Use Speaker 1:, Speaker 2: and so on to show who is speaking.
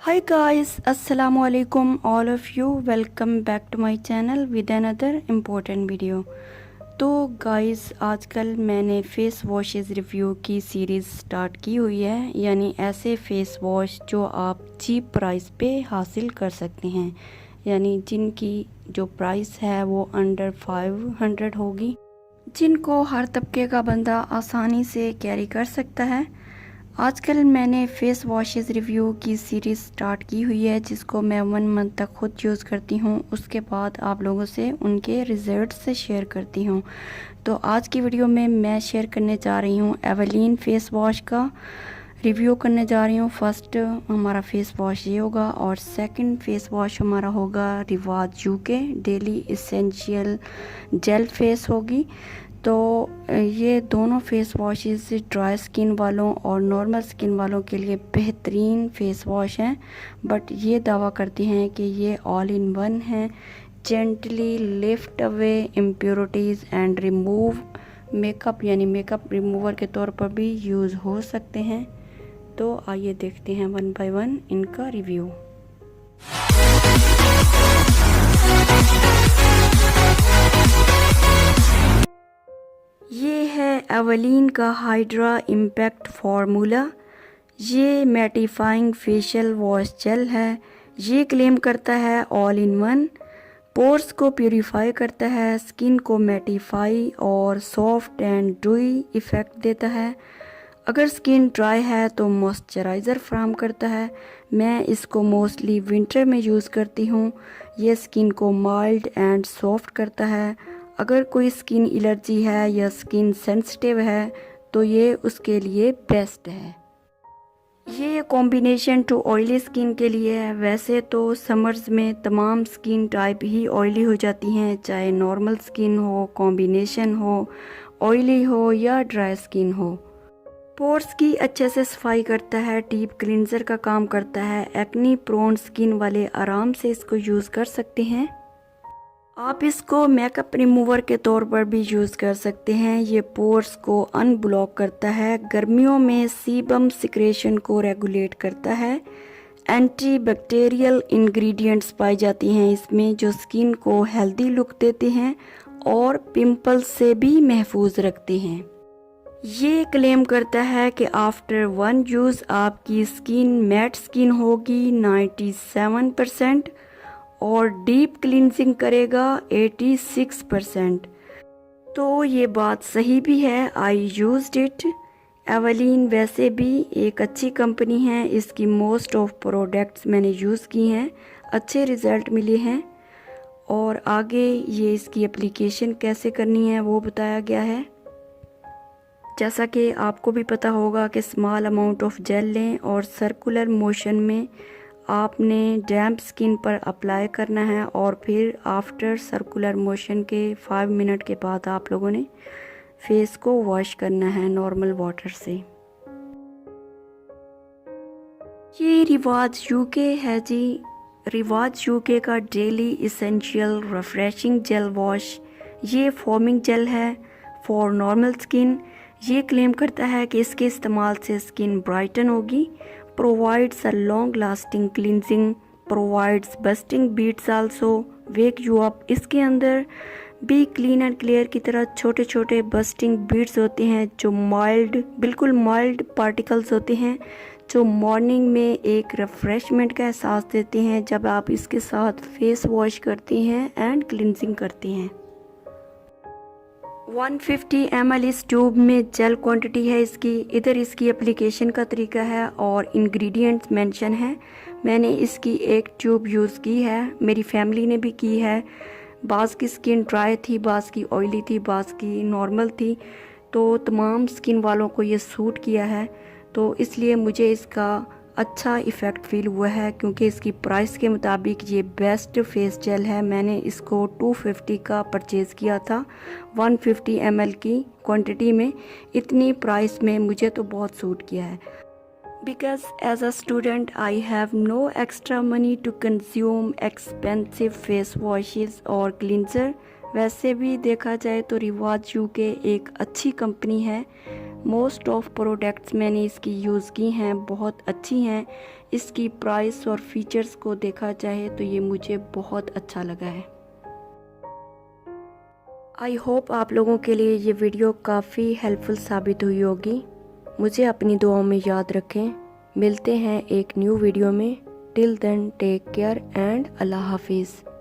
Speaker 1: Hi guys, assalamu alaikum all of you. Welcome back to my channel with another important video. तो guys आजकल मैंने face washes review की series start की हुई है, यानी ऐसे फेस वॉश जो आप चीप प्राइस पे हासिल कर सकते हैं, यानी जिनकी जो प्राइस है वो अंडर 500 होगी, जिनको हर तबके का बंदा आसानी से कैरी कर सकता है। आजकल मैंने फ़ेस वॉशेस रिव्यू की सीरीज़ स्टार्ट की हुई है, जिसको मैं 1 मंथ तक ख़ुद यूज़ करती हूँ। उसके बाद आप लोगों से उनके रिज़ल्ट से शेयर करती हूँ। तो आज की वीडियो में मैं शेयर करने जा रही हूँ एवेलिन फ़ेस वॉश का रिव्यू करने जा रही हूँ। फर्स्ट हमारा फ़ेस वॉश ये होगा और सेकंड फ़ेस वॉश हमारा होगा रिवाज UK daily essential jail face होगी। तो ये दोनों फेस वॉशेस ड्राई स्किन वालों और नॉर्मल स्किन वालों के लिए बेहतरीन फेस वॉश हैं, बट ये दावा करती हैं कि ये ऑल इन वन है, gently lift away impurities and remove makeup, यानी मेकअप रिमूवर के तौर पर भी यूज़ हो सकते हैं। तो आइए देखते हैं 1 बाय 1 इनका रिव्यू। ये है एवेलिन का हाइड्रा इम्पैक्ट फार्मूला। ये मैटिफाइंग फेशियल वॉश जेल है। ये क्लेम करता है ऑल इन वन, पोर्स को प्यूरिफाई करता है, स्किन को मैटिफाई और सॉफ्ट एंड ड्राई इफ़ेक्ट देता है। अगर स्किन ड्राई है तो मॉइस्चराइज़र फ्राहम करता है। मैं इसको मोस्टली विंटर में यूज़ करती हूँ। ये स्किन को माइल्ड एंड सॉफ्ट करता है। अगर कोई स्किन एलर्जी है या स्किन सेंसिटिव है तो ये उसके लिए बेस्ट है। ये कॉम्बिनेशन टू ऑयली स्किन के लिए है। वैसे तो समर्स में तमाम स्किन टाइप ही ऑयली हो जाती हैं, चाहे नॉर्मल स्किन हो, कॉम्बिनेशन हो, ऑयली हो या ड्राई स्किन हो। पोर्स की अच्छे से सफाई करता है, डीप क्लींजर का काम करता है। एक्नी प्रोन स्किन वाले आराम से इसको यूज़ कर सकते हैं। आप इसको मेकअप रिमूवर के तौर पर भी यूज़ कर सकते हैं। ये पोर्स को अनब्लॉक करता है, गर्मियों में सीबम सिक्रेशन को रेगुलेट करता है। एंटी बैक्टीरियल इंग्रेडिएंट्स पाई जाती हैं इसमें, जो स्किन को हेल्दी लुक देते हैं और पिंपल्स से भी महफूज रखते हैं। ये क्लेम करता है कि आफ्टर 1 यूज़ आपकी स्किन मैट स्किन होगी 97% और डीप क्लींजिंग करेगा 86%। तो ये बात सही भी है, आई यूज्ड इट। एवेलिन वैसे भी एक अच्छी कंपनी है, इसकी मोस्ट ऑफ प्रोडक्ट्स मैंने यूज़ की हैं, अच्छे रिज़ल्ट मिले हैं। और आगे ये इसकी एप्लीकेशन कैसे करनी है वो बताया गया है। जैसा कि आपको भी पता होगा कि स्मॉल अमाउंट ऑफ जेल लें और सर्कुलर मोशन में आपने डैम्प स्किन पर अप्लाई करना है और फिर आफ्टर सर्कुलर मोशन के 5 मिनट के बाद आप लोगों ने फेस को वॉश करना है नॉर्मल वाटर से। ये रिवाज यूके है जी, रिवाज यूके का daily essential refreshing gel wash. ये फोमिंग जेल है फॉर नॉर्मल स्किन। ये क्लेम करता है कि इसके इस्तेमाल से स्किन ब्राइटन होगी, provides a long lasting cleansing, provides bursting beads also, wake you up. इसके अंदर भी क्लीन एंड क्लियर की तरह छोटे छोटे बस्टिंग बीट्स होते हैं, जो बिल्कुल माइल्ड पार्टिकल्स होते हैं, जो मॉर्निंग में एक रिफ्रेशमेंट का एहसास देते हैं जब आप इसके साथ फेस वॉश करते हैं एंड क्लिनजिंग करते हैं। 150 ml इस ट्यूब में जेल क्वांटिटी है इसकी। इधर इसकी एप्लीकेशन का तरीका है और इंग्रेडिएंट्स मेंशन है। मैंने इसकी एक ट्यूब यूज़ की है, मेरी फैमिली ने भी की है। बाज़ की स्किन ड्राई थी, बाज़ की ऑयली थी, बाज़ की नॉर्मल थी, तो तमाम स्किन वालों को ये सूट किया है। तो इसलिए मुझे इसका अच्छा इफ़ेक्ट फ़ील हुआ है, क्योंकि इसकी प्राइस के मुताबिक ये बेस्ट फेस जेल है। मैंने इसको 250 का परचेज़ किया था 150 ml की क्वांटिटी में। इतनी प्राइस में मुझे तो बहुत सूट किया है, because as a student I have no extra money to consume expensive face washes और क्लिनजर। वैसे भी देखा जाए तो रिवाज यूके एक अच्छी कंपनी है। मोस्ट ऑफ प्रोडक्ट्स मैंने इसकी यूज़ की हैं, बहुत अच्छी हैं। इसकी प्राइस और फीचर्स को देखा जाए तो ये मुझे बहुत अच्छा लगा है। आई होप आप लोगों के लिए ये वीडियो काफ़ी हेल्पफुल साबित हुई होगी। मुझे अपनी दुआओं में याद रखें। मिलते हैं एक न्यू वीडियो में। Till then take care and अल्लाह हाफिज़।